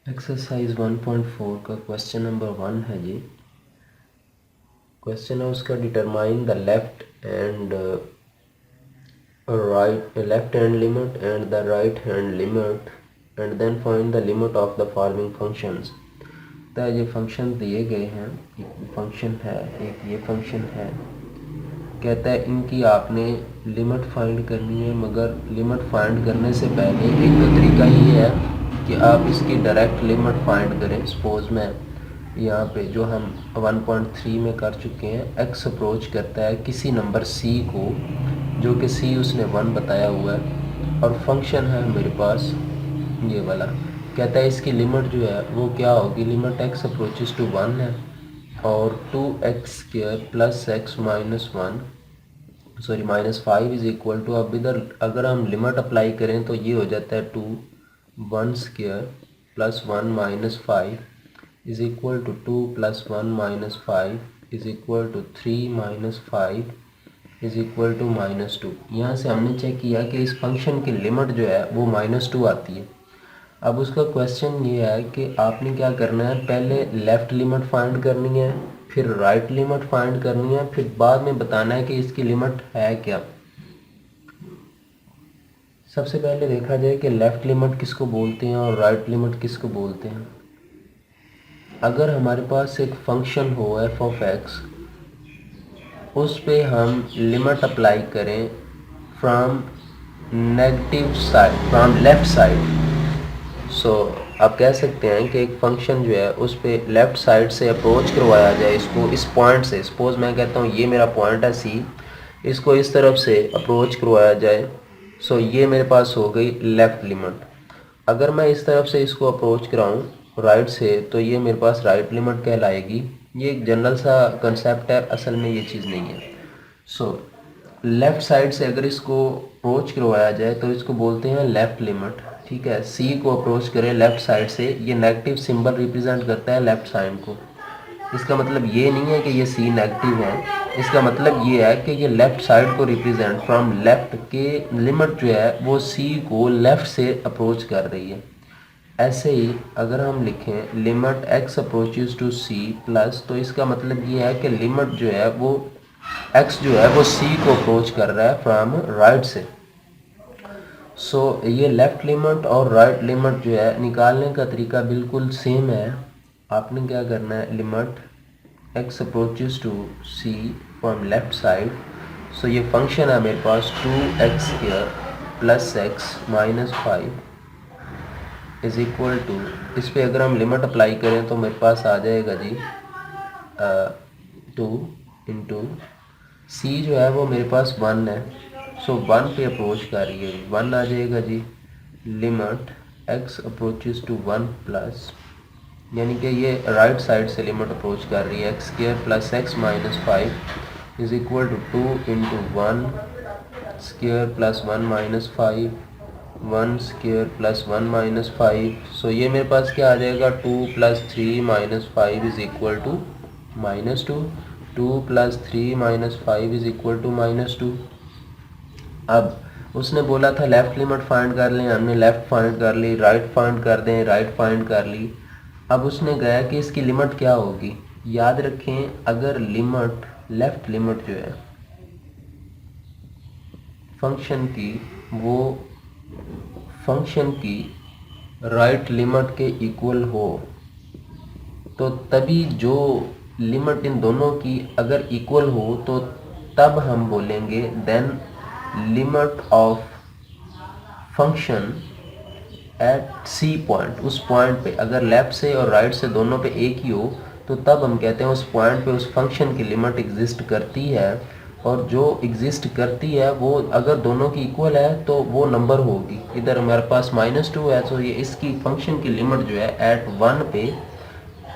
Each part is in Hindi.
एक्सरसाइज 1.4 का क्वेश्चन नंबर 1 है जी। क्वेश्चन है उसका, determine the left hand limit and the right hand limit and then find the limit of the following functions. तो ये फंक्शन दिए गए हैं, एक फंक्शन है, एक ये फंक्शन है। कहता है इनकी आपने लिमिट फाइंड करनी है, मगर लिमिट फाइंड करने से पहले एक तो तरीका ये है कि आप इसकी डायरेक्ट लिमिट फाइंड करें। सपोज मैं यहाँ पे जो हम 1.3 में कर चुके हैं, x अप्रोच करता है किसी नंबर c को, जो कि c उसने 1 बताया हुआ है, और फंक्शन है मेरे पास ये वाला। कहता है इसकी लिमिट जो है वो क्या होगी, लिमिट x अप्रोचेस टू 1 है और 2x² plus x minus 1 sorry minus 5 is equal to, अब इधर अगर हम लिमिट अप्लाई करें तो ये हो जाता है 2 1² plus 1 minus 5 is equal to 2 plus 1 minus 5 is equal to 3 minus 5 is equal to minus 2। यहाँ से हमने चेक किया कि इस फंक्शन की लिमिट जो है वो -2 आती है। अब उसका क्वेश्चन ये है कि आपने क्या करना है, पहले लेफ़्ट लिमिट फाइंड करनी है, फिर राइट लिमिट फाइंड करनी है, फिर बाद में बताना है कि इसकी लिमिट है क्या। सबसे पहले देखा जाए कि लेफ़्ट लिमिट किसको बोलते हैं और राइट लिमिट किसको बोलते हैं। अगर हमारे पास एक फंक्शन हो f(x), उस पे हम लिमिट अप्लाई करें from negative side, from left side. So आप कह सकते हैं कि एक फंक्शन जो है उस पे लेफ़्ट साइड से अप्रोच करवाया जाए इसको, इस पॉइंट से। सपोज़ मैं कहता हूँ ये मेरा पॉइंट है सी, इसको इस तरफ से अप्रोच करवाया जाए। सो ये मेरे पास हो गई लेफ़्ट लिमिट। अगर मैं इस तरफ से इसको अप्रोच कराऊँ राइट से, तो ये मेरे पास राइट लिमिट कहलाएगी। ये एक जनरल सा कंसेप्ट है, असल में ये चीज़ नहीं है। सो लेफ़्ट साइड से अगर इसको अप्रोच करवाया जाए तो इसको बोलते हैं लेफ़्ट लिमिट। ठीक है, सी को अप्रोच करें लेफ़्ट साइड से, ये नेगेटिव सिंबल रिप्रेजेंट करता है लेफ़्ट साइड को। इसका मतलब ये नहीं है कि ये सी नेगेटिव है, इसका मतलब ये है कि ये लेफ़्ट साइड को रिप्रेजेंट, फ्रॉम लेफ़्ट के लिमिट जो है वो सी को लेफ़्ट से अप्रोच कर रही है। ऐसे ही अगर हम लिखें limit x approaches to c plus, तो इसका मतलब ये है कि लिमिट जो है वो x जो है वो c को अप्रोच कर रहा है फ्रॉम राइट से। सो ये लेफ़्ट लिमिट और राइट लिमिट जो है निकालने का तरीका बिल्कुल सेम है। आपने क्या करना है, limit x approaches to c from left side. So ये फंक्शन है मेरे पास 2x² plus x minus 5 is equal to, इस पर अगर हम लिमिट अप्लाई करें तो मेरे पास आ जाएगा जी 2 इंटू सी जो है वो मेरे पास 1 है। सो 1 पे अप्रोच कर रही है, 1 आ जाएगा जी। Limit x approaches to 1 plus, यानी कि ये राइट साइड से लिमिट अप्रोच कर रही है, x² plus x minus 5 is equal to 2 into 1² plus 1 minus 5 1² plus 1 minus 5। So ये मेरे पास क्या आ जाएगा, 2 plus 3 minus 5 is equal to -2। 2 plus 3 minus 5 is equal to -2। अब उसने बोला था लेफ़्ट लिमिट फाइंड कर लें, हमने लेफ़्ट फाइंड कर ली, राइट फाइंड कर दें, राइट फाइंड कर ली। अब उसने कहा कि इसकी लिमिट क्या होगी। याद रखें, अगर लिमिट लेफ़्ट लिमिट जो है फंक्शन की, वो फंक्शन की राइट लिमिट के इक्वल हो, तो तभी जो लिमिट इन दोनों की अगर इक्वल हो तो तब हम बोलेंगे then limit of function at C point. उस पॉइंट पे अगर लेफ़्ट से और राइट से दोनों पे एक ही हो तो तब हम कहते हैं उस पॉइंट पे उस फंक्शन की लिमिट एग्जिस्ट करती है, और जो एग्जिस्ट करती है वो अगर दोनों की इक्वल है तो वो नंबर होगी। इधर हमारे पास -2 है, तो ये इसकी फंक्शन की लिमिट जो है एट 1 पे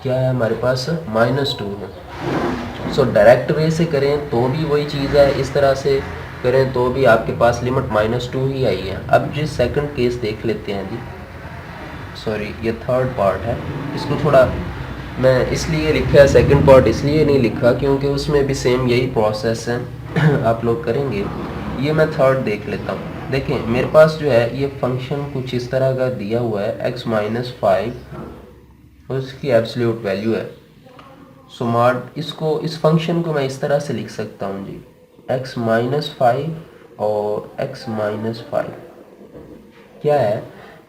क्या है हमारे पास, -2 है। सो डायरेक्ट वे से करें तो भी वही चीज़ है, इस तरह से करें तो भी आपके पास लिमिट -2 ही आई है। अब जिस सेकंड केस देख लेते हैं जी, सॉरी ये थर्ड पार्ट है, इसको थोड़ा मैं इसलिए लिखा है सेकंड पार्ट, इसलिए नहीं लिखा क्योंकि उसमें भी सेम यही प्रोसेस है आप लोग करेंगे। ये मैं थर्ड देख लेता हूँ। देखें मेरे पास जो है ये फंक्शन कुछ इस तरह का दिया हुआ है, x माइनस 5 उसकी एब्सोल्यूट वैल्यू है। सो मॉड इसको, इस फंक्शन को मैं इस तरह से लिख सकता हूँ जी, x माइनस 5 और x माइनस 5 क्या है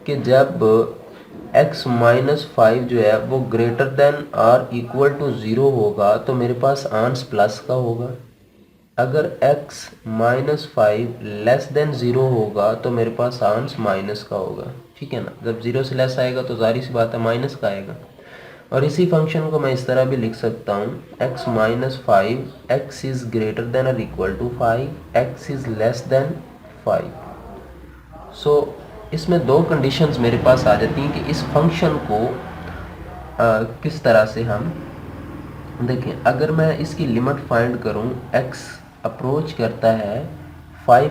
कि जब x माइनस 5 जो है वो ग्रेटर देन और इक्वल टू 0 होगा तो मेरे पास आंस प्लस का होगा। अगर x माइनस 5 लेस देन 0 होगा तो मेरे पास आंस माइनस का होगा, ठीक है ना। जब 0 से लेस आएगा तो जाहिर सी बात है माइनस का आएगा। और इसी फंक्शन को मैं इस तरह भी लिख सकता हूँ, x minus 5 x is greater than और equal to 5 x is less than 5। So इसमें दो कंडीशंस मेरे पास आ जाती हैं कि इस फंक्शन को किस तरह से हम देखें। अगर मैं इसकी लिमिट फाइंड करूं, x अप्रोच करता है 5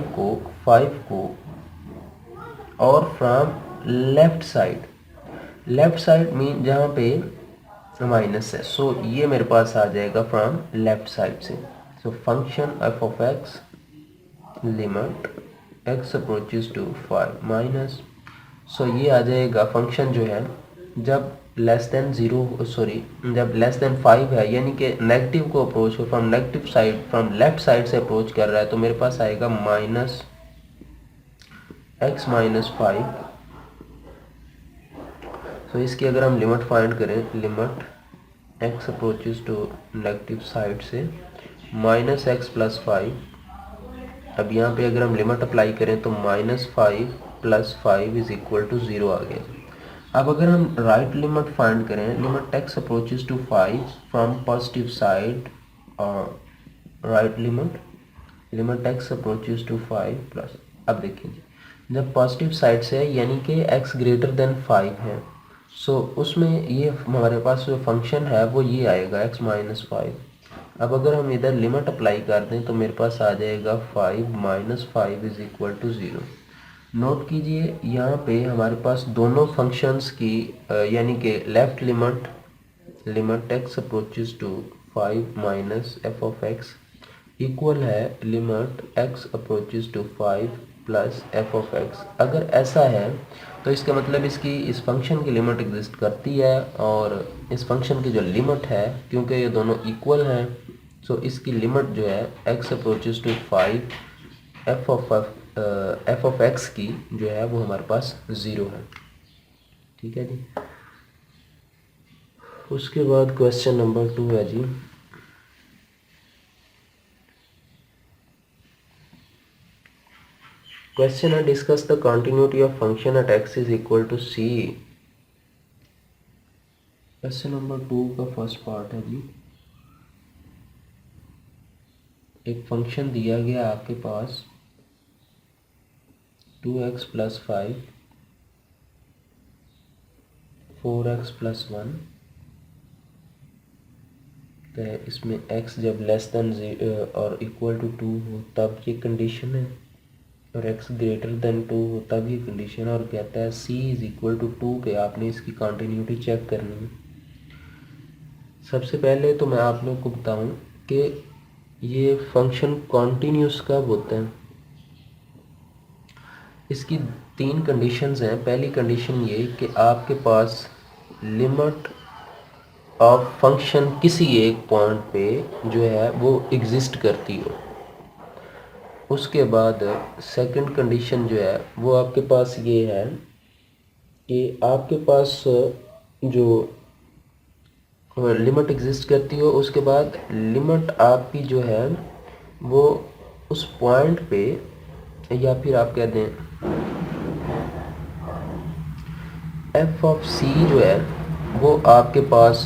को और फ्रॉम लेफ्ट साइड मीन जहाँ पे माइनस है। सो ये मेरे पास आ जाएगा फ्रॉम लेफ्ट साइड से। So function f of x limit x approaches to 5 minus, so ये आ जाएगा फंक्शन जो है जब लेस देन 0 सॉरी जब लेस देन 5 है, यानी कि नेगेटिव को approach from negative side from left side से अप्रोच कर रहा है, तो मेरे पास आएगा माइनस x माइनस 5। सो इसकी अगर हम लिमिट फाइंड करें, limit x approaches to negative side से माइनस x प्लस 5। अब यहाँ पे अगर हम लिमिट अप्लाई करें तो minus 5 plus 5 is equal to 0 आ गया। अब अगर हम राइट लिमिट फाइंड करें, limit x approaches to 5 from positive side, right limit x approaches to 5 plus, अब देखिए जब पॉजिटिव साइड से है यानी कि x ग्रेटर देन 5 है, सो उसमें ये हमारे पास जो फंक्शन है वो ये आएगा x माइनस 5। अब अगर हम इधर लिमिट अप्लाई कर दें तो मेरे पास आ जाएगा 5 minus 5 is equal to 0। Note कीजिए यहाँ पे हमारे पास दोनों फंक्शंस की यानी कि left limit x approaches to 5 minus f of x इक्वल है limit x approaches to 5 plus f of x। अगर ऐसा है तो इसका मतलब इसकी इस फंक्शन की लिमिट एग्जिस्ट करती है, और इस फंक्शन की जो लिमिट है क्योंकि ये दोनों इक्वल हैं, सो इसकी लिमिट जो है x approaches to 5 f of x की जो है वो हमारे पास 0 है, ठीक है जी। उसके बाद क्वेश्चन नंबर 2 है जी, क्वेश्चन है discuss the continuity of function at x is equal to c। Question number 2 का फर्स्ट पार्ट है जी, एक फंक्शन दिया गया आपके पास 2x प्लस 5 4x प्लस 1, तो इसमें x जब लेस देन और इक्वल टू 2 हो तब ये कंडीशन है, और x ग्रेटर देन 2 हो तब ये कंडीशन, और कहता है c इज इक्वल टू 2 के आपने इसकी कंटिन्यूटी चेक करनी है। सबसे पहले तो मैं आप लोग को बताऊं कि ये फंक्शन कॉन्टीन्यूस कब होता है। इसकी 3 कंडीशंस हैं। पहली कंडीशन ये कि आपके पास लिमिट ऑफ फंक्शन किसी एक पॉइंट पे जो है वो एग्जिस्ट करती हो। उसके बाद सेकंड कंडीशन जो है वो आपके पास ये है कि आपके पास जो लिमिट एग्जिस्ट करती हो, उसके बाद लिमिट आपकी जो है वो उस पॉइंट पे, या फिर आप कह दें f ऑफ c जो है वो आपके पास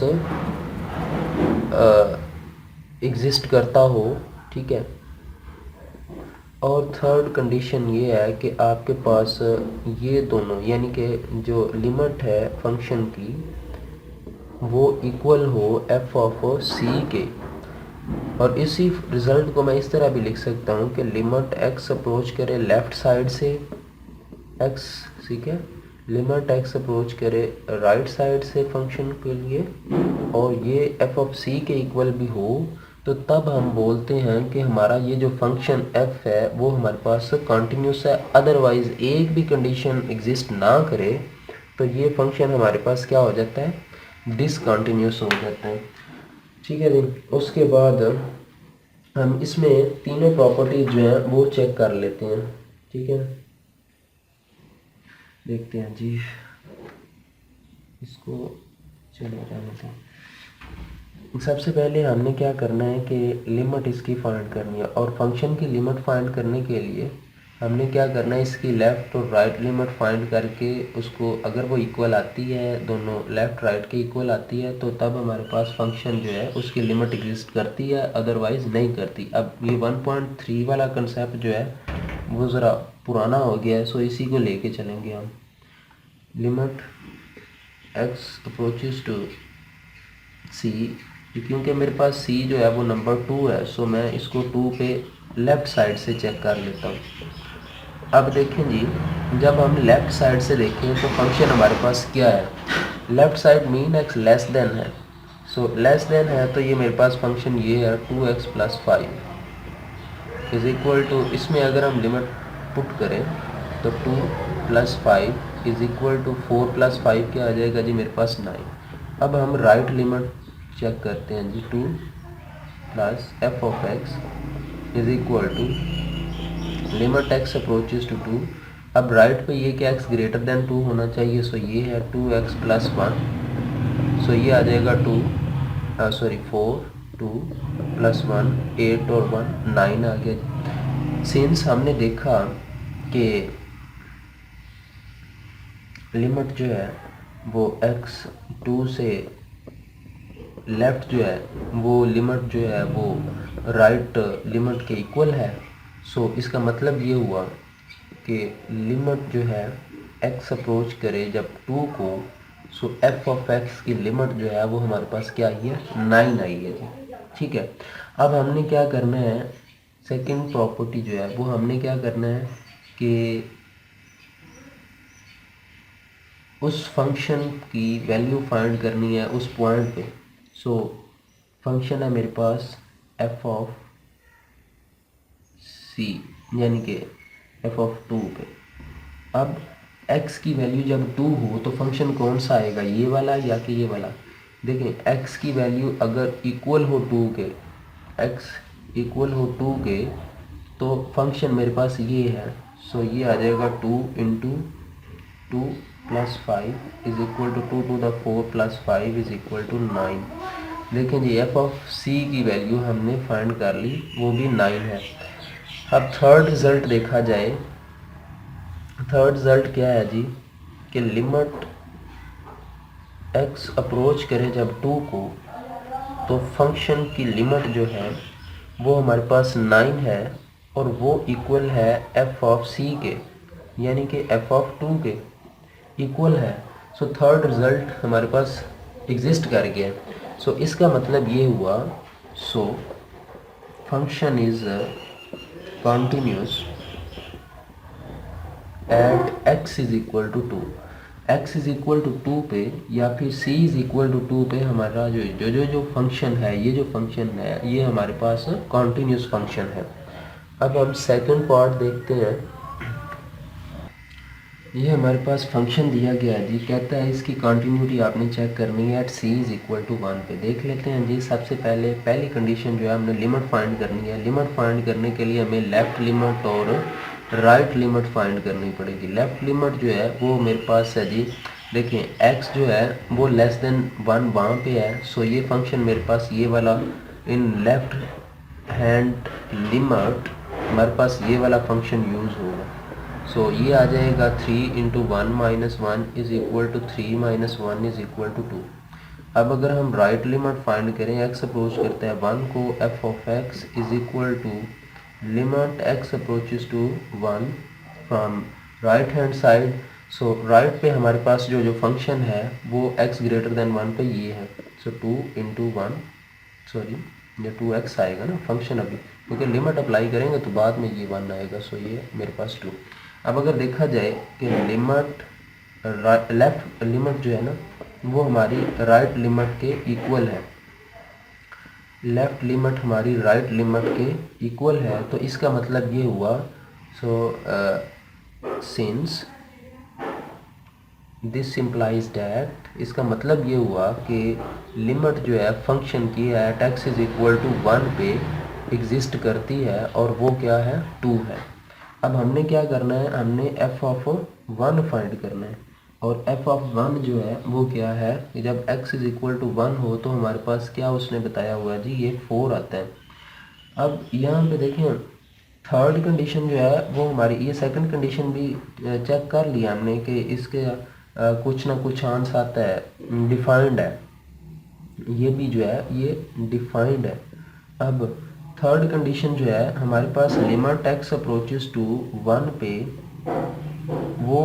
एग्जिस्ट करता हो, ठीक है। और थर्ड कंडीशन ये है कि आपके पास ये दोनों यानी कि जो लिमिट है फंक्शन की वो इक्वल हो f ऑफ c के। और इसी रिज़ल्ट को मैं इस तरह भी लिख सकता हूँ कि लिमिट x अप्रोच करे लेफ़्ट साइड से x, ठीक है, लिमिट x अप्रोच करे राइट साइड से फंक्शन के लिए, और ये f ऑफ c के इक्वल भी हो, तो तब हम बोलते हैं कि हमारा ये जो फंक्शन f है वो हमारे पास कंटिन्यूस है। अदरवाइज़ एक भी कंडीशन एग्जिस्ट ना करे तो ये फंक्शन हमारे पास क्या हो जाता है, डिसकंटिन्यूस हो जाते हैं। ठीक है जी। उसके बाद हम इसमें तीनों प्रॉपर्टीज जो हैं वो चेक कर लेते हैं। ठीक है, देखते हैं जी, इसको चलिए जाने दें। सबसे पहले हमने क्या करना है कि लिमिट इसकी फाइंड करनी है, और फंक्शन की लिमिट फाइंड करने के लिए हमने क्या करना है, इसकी लेफ़्ट और राइट लिमिट फाइंड करके उसको अगर वो इक्वल आती है, दोनों लेफ़्ट राइट के इक्वल आती है, तो तब हमारे पास फंक्शन जो है उसकी लिमिट एग्जिस्ट करती है, अदरवाइज़ नहीं करती। अब ये 1.3 वाला कंसेप्ट जो है वो ज़रा पुराना हो गया है, सो इसी को लेके चलेंगे हम। Limit x approaches to c, क्योंकि मेरे पास c जो है वो नंबर 2 है, सो मैं इसको 2 पे लेफ़्ट साइड से चेक कर लेता हूँ। अब देखें जी, जब हम लेफ़्ट साइड से देखें तो फंक्शन हमारे पास क्या है, left side mean x less than है, सो लेस देन है तो ये मेरे पास फंक्शन ये है 2x + 5 इज़ इक्वल टू, इसमें अगर हम लिमिट पुट करें तो 2 + 5 इज़ इक्वल टू 4 + 5 क्या आ जाएगा जी मेरे पास 9। अब हम राइट लिमिट चेक करते हैं जी, 2 + f(x) is equal to limit x approaches to 2। अब राइट पे ये क्या x ग्रेटर देन 2 होना चाहिए, सो ये है 2x + 1, सो ये आ जाएगा 4, 2 + 1 8 और 1 9 आ गया। सिंस हमने देखा कि लिमिट जो है वो x 2 से लेफ़्ट जो है वो लिमिट जो है वो राइट लिमिट के इक्वल है, सो इसका मतलब ये हुआ कि लिमिट जो है x अप्रोच करे जब 2 को, सो f(x) की लिमिट जो है वो हमारे पास क्या आई है, 9 आई है जी। ठीक है, अब हमने क्या करना है, सेकंड प्रॉपर्टी जो है वो हमने क्या करना है कि उस फंक्शन की वैल्यू फाइंड करनी है उस पॉइंट पे। सो फंक्शन है मेरे पास f(c) यानी कि f(2) पे। अब x की वैल्यू जब 2 हो तो फंक्शन कौन सा आएगा, ये वाला या कि ये वाला। देखें, x की वैल्यू अगर इक्वल हो 2 के, x इक्वल हो 2 के, तो फंक्शन मेरे पास ये है, सो ये आ जाएगा 2 × 2 + 5 is equal to 2 to the 4 + 5 is equal to 9। देखें जी, f(c) की वैल्यू हमने फाइंड कर ली, वो भी 9 है। अब थर्ड रिज़ल्ट देखा जाए, थर्ड रिज़ल्ट क्या है जी कि लिमिट x अप्रोच करे जब 2 को, तो फंक्शन की लिमिट जो है वो हमारे पास 9 है और वो इक्वल है f(c) के, यानी कि f(2) के इक्वल है। सो थर्ड रिज़ल्ट हमारे पास एग्जिस्ट कर गया। सो इसका मतलब ये हुआ, so function is continuous at x is equal to 2। x is equal to 2 पे या फिर c इज़ इक्वल टू 2 पे हमारा जो फंक्शन है, ये जो फंक्शन है ये हमारे पास कंटिन्यूस फंक्शन है। अब हम सेकंड पार्ट देखते हैं। ये हमारे पास फंक्शन दिया गया है जी, कहता है इसकी कंटिन्यूटी आपने चेक करनी है at c is equal to 1 पे। देख लेते हैं जी, सबसे पहले पहली कंडीशन जो है हमने लिमिट फाइंड करनी है। लिमिट फाइंड करने के लिए हमें लेफ़्ट लिमिट और राइट लिमिट फाइंड करनी पड़ेगी। लेफ़्ट लिमिट जो है वो मेरे पास है जी, देखें x जो है वो लेस देन 1 वहाँ पे है, सो ये फंक्शन मेरे पास ये वाला इन लेफ़्ट हैंड लिमिट हमारे पास ये वाला फंक्शन यूज़ होगा। सो ये आ जाएगा 3 × 1 - 1 is equal to 3 - 1 is equal to 2। अब अगर हम राइट लिमिट फाइंड करें, x अप्रोच करता है 1 को, f(x) is equal to limit x approaches to 1 from right hand side. So right पे हमारे पास जो फंक्शन है वो x ग्रेटर देन 1 पे ये है, सो 2 × 1 सॉरी ये 2x आएगा ना फंक्शन अभी, क्योंकि लिमिट अप्लाई करेंगे तो बाद में ये 1 आएगा, सो ये मेरे पास 2। अब अगर देखा जाए कि लिमिट लेफ़्ट लिमिट जो है ना वो हमारी राइट लिमिट के इक्वल है, लेफ़्ट लिमिट हमारी राइट लिमिट के इक्वल है, तो इसका मतलब ये हुआ, so since this implies that, इसका मतलब ये हुआ कि लिमिट जो है फंक्शन की at X is equal to 1 पे एग्जिस्ट करती है और वो क्या है 2 है। अब हमने क्या करना है, हमने एफ ऑफ 1 फाइंड करना है और एफ ऑफ 1 जो है वो क्या है कि जब x इज इक्वल टू 1 हो तो हमारे पास क्या उसने बताया हुआ है जी, ये 4 आता है। अब यहाँ पे देखें थर्ड कंडीशन जो है वो हमारी, ये सेकंड कंडीशन भी चेक कर लिया हमने कि इसके कुछ ना कुछ आंसर आता है, डिफाइंड है, ये भी जो है ये डिफाइंड है। अब थर्ड कंडीशन जो है हमारे पास लिमिट x अप्रोचेस टू 1 पे वो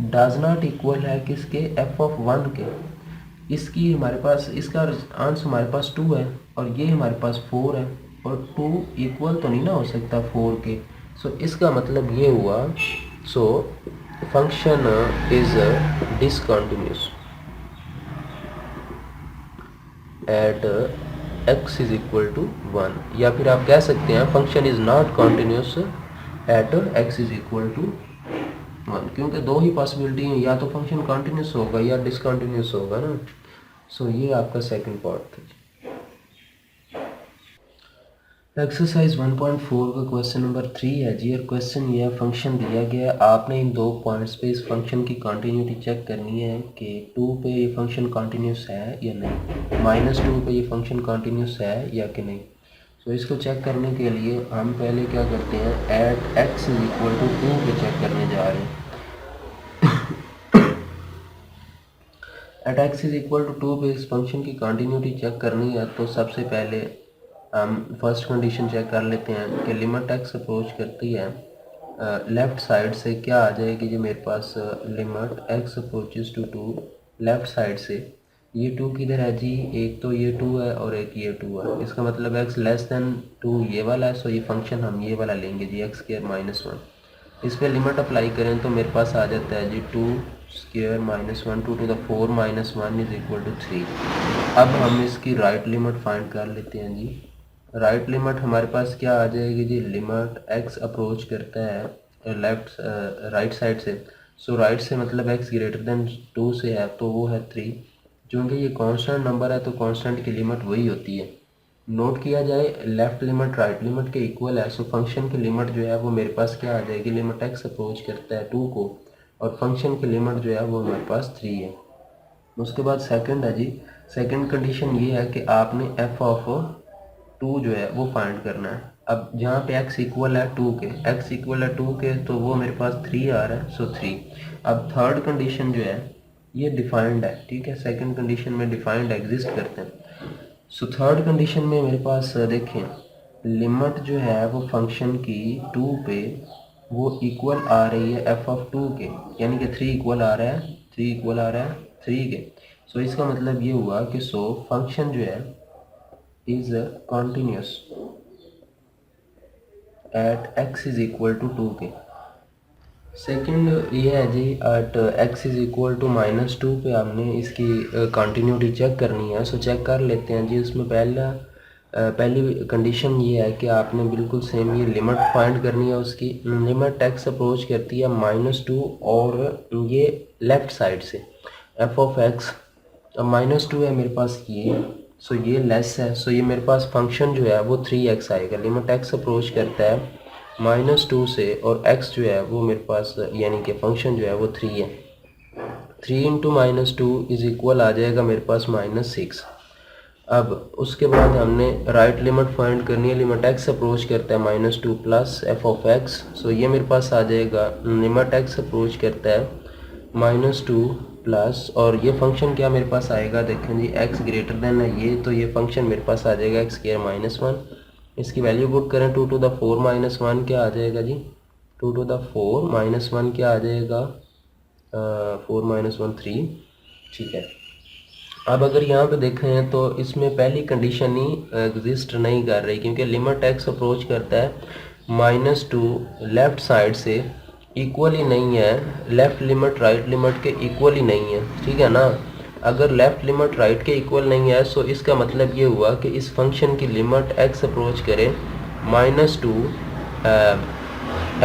डज नॉट इक्वल है किसके, f ऑफ 1 के। इसकी हमारे पास, इसका आंसर हमारे पास 2 है और ये हमारे पास 4 है और 2 इक्वल तो नहीं ना हो सकता 4 के। सो इसका मतलब ये हुआ, so function is discontinuous at x is equal to 1, या फिर आप कह सकते हैं function is not continuous at x is equal to 1, क्योंकि दो ही पॉसिबिलिटी है, या तो फंक्शन कॉन्टिन्यूस होगा या डिसकंटिन्यूस होगा ना। सो ये आपका सेकंड पार्ट था। एक्सरसाइज 1.4 का क्वेश्चन नंबर 3 है जी, और क्वेश्चन ये है फंक्शन दिया गया है, आपने इन दो पॉइंट्स पे इस फंक्शन की कंटिन्यूटी चेक करनी है कि 2 पे ये फंक्शन कंटिन्यूस है या नहीं, -2 पे ये फंक्शन कंटिन्यूस है या कि नहीं। तो इसको चेक करने के लिए हम पहले क्या करते हैं, at x is equal to 2 पे चेक करने जा रहे हैं। At x is equal to 2 पे इस फंक्शन की कंटिन्यूटी चेक करनी है तो सबसे पहले हम फर्स्ट कंडीशन चेक कर लेते हैं कि लिमिट x अप्रोच करती है लेफ़्ट साइड से, क्या आ जाएगी जो मेरे पास limit x approaches to 2 left side से। ये 2 किधर है जी, एक तो ये 2 है और एक ये 2 है, इसका मतलब x लेस देन 2 ये वाला है। सो ये फंक्शन हम ये वाला लेंगे जी, x स्क्वायर माइनस 1। इस पर लिमिट अप्लाई करें तो मेरे पास आ जाता है जी 2 square minus 1 2 to the 4 minus 1 is equal to 3। अब हम इसकी राइट लिमिट फाइंड कर लेते हैं जी। राइट लिमिट हमारे पास क्या आ जाएगी जी, लिमिट x अप्रोच करता है लेफ्ट राइट साइड से। सो राइट से मतलब x ग्रेटर देन 2 से है तो वो है 3। चूँकि ये कांस्टेंट नंबर है तो कांस्टेंट की लिमिट वही होती है। नोट किया जाए लेफ़्ट लिमिट राइट लिमिट के इक्वल है, सो फंक्शन की लिमिट जो है वो मेरे पास क्या आ जाएगी, लिमिट x अप्रोच करता है 2 को और फंक्शन की लिमिट जो है वो हमारे पास 3 है। उसके बाद सेकंड है जी, सेकंड कंडीशन ये है कि आपने f ऑफ 2 जो है वो फाइंड करना है। अब जहाँ पे x इक्वल है 2 के, x इक्वल है 2 के तो वो मेरे पास 3 आ रहा है, सो 3। अब थर्ड कंडीशन जो है ये डिफाइंड है, ठीक है, सेकंड कंडीशन में डिफाइंड एग्जिस्ट करते हैं। सो थर्ड कंडीशन में मेरे पास देखें लिमिट जो है वो फंक्शन की 2 पे वो इक्वल आ रही है f ऑफ 2 के, यानी कि 3 इक्वल आ रहा है, 3 इक्वल आ रहा है 3 के। सो इसका मतलब ये हुआ कि सो फंक्शन जो है is continuous at x is equal to 2 के। सेकंड ये है जी, eight x is equal to -2 पे हमने इसकी कंटिन्यूटी चेक करनी है। सो चेक कर लेते हैं जी। उसमें पहली कंडीशन ये है कि आपने बिल्कुल सेम ये लिमिट फाइंड करनी है उसकी। लिमिट x अप्रोच करती है -2 और ये लेफ़्ट साइड से f ऑफ x, अब -2 है मेरे पास ये, सो ये लेस है, सो ये मेरे पास फंक्शन जो है वो 3x आएगा। लिमिट x अप्रोच करता है -2 से और x जो है वो मेरे पास यानी कि फंक्शन जो है वो 3 है। 3 इंटू -2 इज इक्वल आ जाएगा मेरे पास -6। अब उसके बाद हमने राइट लिमिट फाइंड करनी है। लिमिट x अप्रोच करता है -2 प्लस f ऑफ x, सो ये मेरे पास आ जाएगा लिमिट x अप्रोच करता है -2 प्लस, और ये फंक्शन क्या मेरे पास आएगा, देखें जी x ग्रेटर देन है ये, तो ये फंक्शन मेरे पास आ जाएगा x स्क्वायर माइनस 1। इसकी वैल्यू पुट करें 2 टू द 4 माइनस 1 क्या आ जाएगा जी, 2 टू द 4 माइनस 1 क्या आ जाएगा, 4 माइनस 1 3, ठीक है। अब अगर यहाँ पे देखें तो इसमें पहली कंडीशन ही एग्जिस्ट नहीं कर रही, क्योंकि लिमिट x अप्रोच करता है -2 लेफ़्ट साइड से इक्वल ही नहीं है, लेफ़्ट लिमिट राइट लिमिट के इक्वल ही नहीं है, ठीक है ना। अगर लेफ़्ट लिमिट राइट के इक्वल नहीं है सो इसका मतलब ये हुआ कि इस फंक्शन की लिमिट x अप्रोच करे -2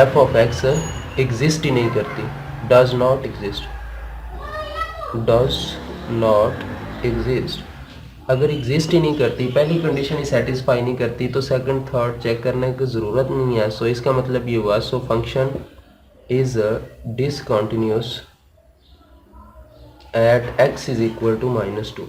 f ऑफ x एग्जिस्ट ही नहीं करती, does not exist. Does not exist. अगर एग्जिस्ट ही नहीं करती, पहली कंडीशन ही सेटिस्फाई नहीं करती, तो सेकंड थर्ड चेक करने की ज़रूरत नहीं है। सो इसका मतलब ये हुआ, so function is discontinuous at x is equal to -2।